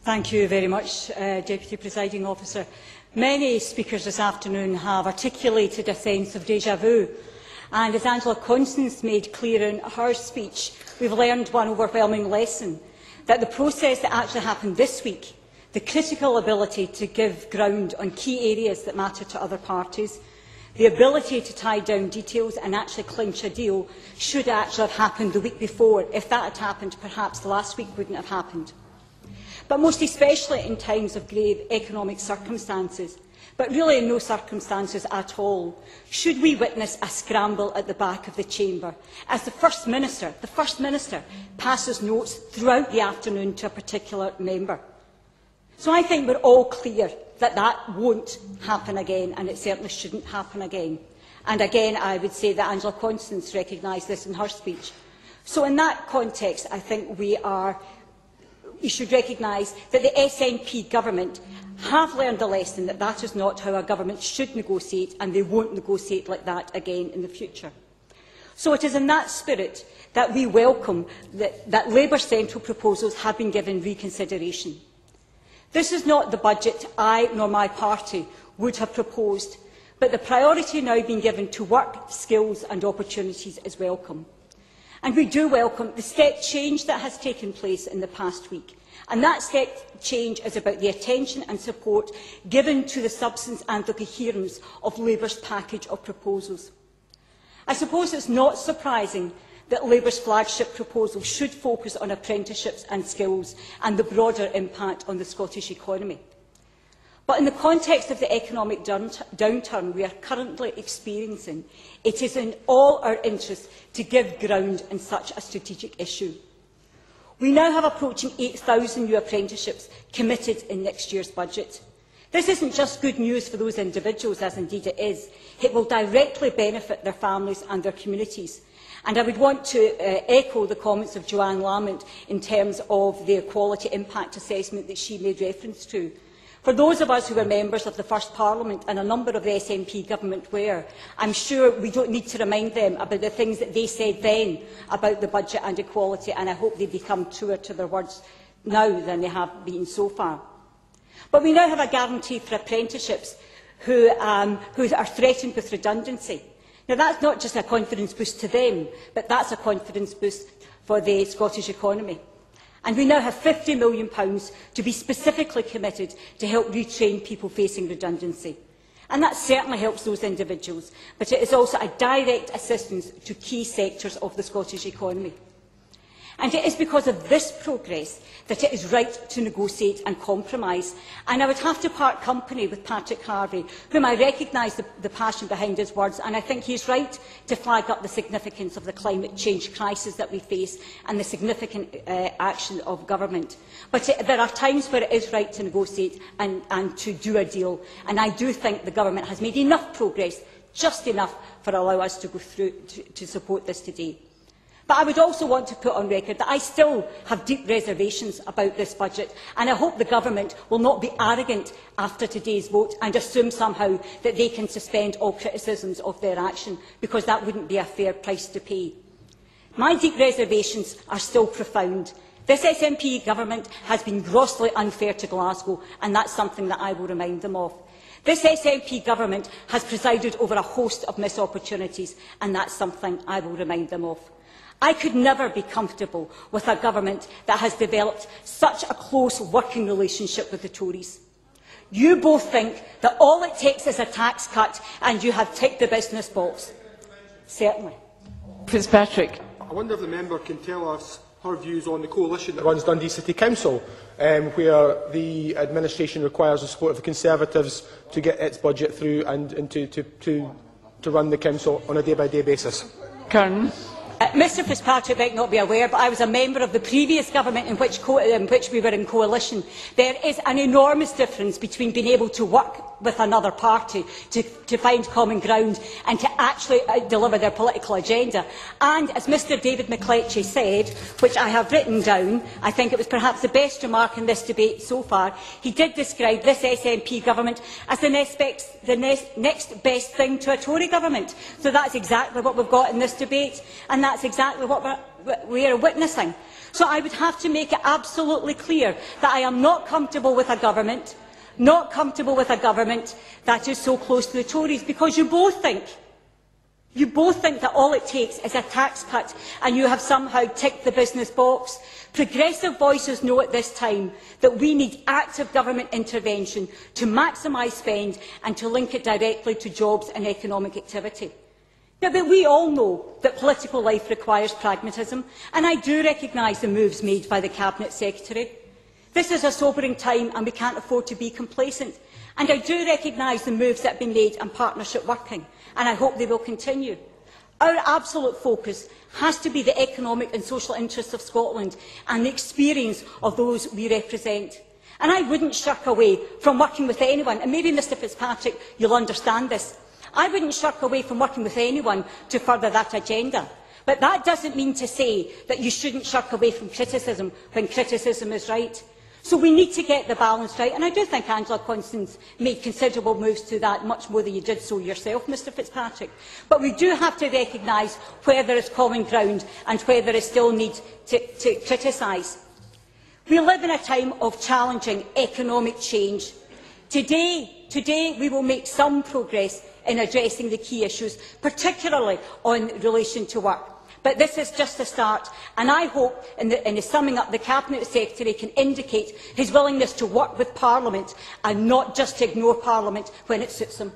Thank you very much, Deputy Presiding Officer. Many speakers this afternoon have articulated a sense of déjà vu, and as Angela Constance made clear in her speech, we've learned one overwhelming lesson, that the process that actually happened this week, the critical ability to give ground on key areas that matter to other parties, the ability to tie down details and actually clinch a deal, should actually have happened the week before. If that had happened, perhaps last week wouldn't have happened. But most especially in times of grave economic circumstances, but really in no circumstances at all, should we witness a scramble at the back of the chamber as the First Minister passes notes throughout the afternoon to a particular member. So I think we're all clear that that won't happen again, and it certainly shouldn't happen again. And again, I would say that Angela Constance recognised this in her speech. So in that context, I think we should recognise that the SNP government have learned the lesson that that is not how a government should negotiate, and they won't negotiate like that again in the future. So it is in that spirit that we welcome that Labour's central proposals have been given reconsideration. This is not the budget I nor my party would have proposed, but the priority now being given to work, skills and opportunities is welcome. And we do welcome the step change that has taken place in the past week. And that step change is about the attention and support given to the substance and the coherence of Labour's package of proposals. I suppose it's not surprising that Labour's flagship proposal should focus on apprenticeships and skills and the broader impact on the Scottish economy. But in the context of the economic downturn we are currently experiencing, it is in all our interests to give ground in such a strategic issue. We now have approaching 8,000 new apprenticeships committed in next year's budget. This isn't just good news for those individuals, as indeed it is. It will directly benefit their families and their communities. And I would want to echo the comments of Joanne Lamont in terms of the equality impact assessment that she made reference to. For those of us who were members of the first Parliament, and a number of the SNP government were, I'm sure we don't need to remind them about the things that they said then about the budget and equality, and I hope they become truer to their words now than they have been so far. But we now have a guarantee for apprenticeships who are threatened with redundancy. Now, that's not just a confidence boost to them, but that's a confidence boost for the Scottish economy. And we now have £50 million to be specifically committed to help retrain people facing redundancy. And that certainly helps those individuals, but it is also a direct assistance to key sectors of the Scottish economy. And it is because of this progress that it is right to negotiate and compromise. And I would have to part company with Patrick Harvey, whom I recognise the passion behind his words, and I think he is right to flag up the significance of the climate change crisis that we face and the significant action of government. But there are times where it is right to negotiate and to do a deal, and I do think the government has made enough progress, just enough, for allowing us to go through to support this today. But I would also want to put on record that I still have deep reservations about this budget, and I hope the government will not be arrogant after today's vote and assume somehow that they can suspend all criticisms of their action, because that wouldn't be a fair price to pay. My deep reservations are still profound. This SNP government has been grossly unfair to Glasgow, and that's something that I will remind them of. This SNP government has presided over a host of missed opportunities, and that's something I will remind them of. I could never be comfortable with a government that has developed such a close working relationship with the Tories. You both think that all it takes is a tax cut and you have ticked the business box. Certainly. Fitzpatrick. I wonder if the member can tell us her views on the coalition that runs Dundee City Council, where the administration requires the support of the Conservatives to get its budget through and to run the council on a day-by-day basis. Curran. Mr Fitzpatrick might not be aware, but I was a member of the previous government in which we were in coalition. There is an enormous difference between being able to work with another party to find common ground and to actually deliver their political agenda. And as Mr David McLetchie said, which I have written down, I think it was perhaps the best remark in this debate so far, he did describe this SNP government as the next best thing to a Tory government. So that's exactly what we've got in this debate, and that's exactly what witnessing. So I would have to make it absolutely clear that I am not comfortable with a government, that is so close to the Tories, because you both think that all it takes is a tax cut and you have somehow ticked the business box. Progressive voices know at this time that we need active government intervention to maximise spend and to link it directly to jobs and economic activity. Now, but we all know that political life requires pragmatism, and I do recognise the moves made by the Cabinet Secretary. This is a sobering time and we can't afford to be complacent. And I do recognise the moves that have been made and partnership working, and I hope they will continue. Our absolute focus has to be the economic and social interests of Scotland and the experience of those we represent. And I wouldn't shirk away from working with anyone, and maybe Mr Fitzpatrick, you'll understand this. I wouldn't shirk away from working with anyone to further that agenda. But that doesn't mean to say that you shouldn't shirk away from criticism when criticism is right. So we need to get the balance right, and I do think Angela Constance made considerable moves to that, much more than you did so yourself, Mr Fitzpatrick. But we do have to recognise where there is common ground and where there is still need to criticise. We live in a time of challenging economic change. Today we will make some progress in addressing the key issues, particularly in relation to work. But this is just a start, and I hope in the summing up the Cabinet Secretary can indicate his willingness to work with Parliament and not just to ignore Parliament when it suits him.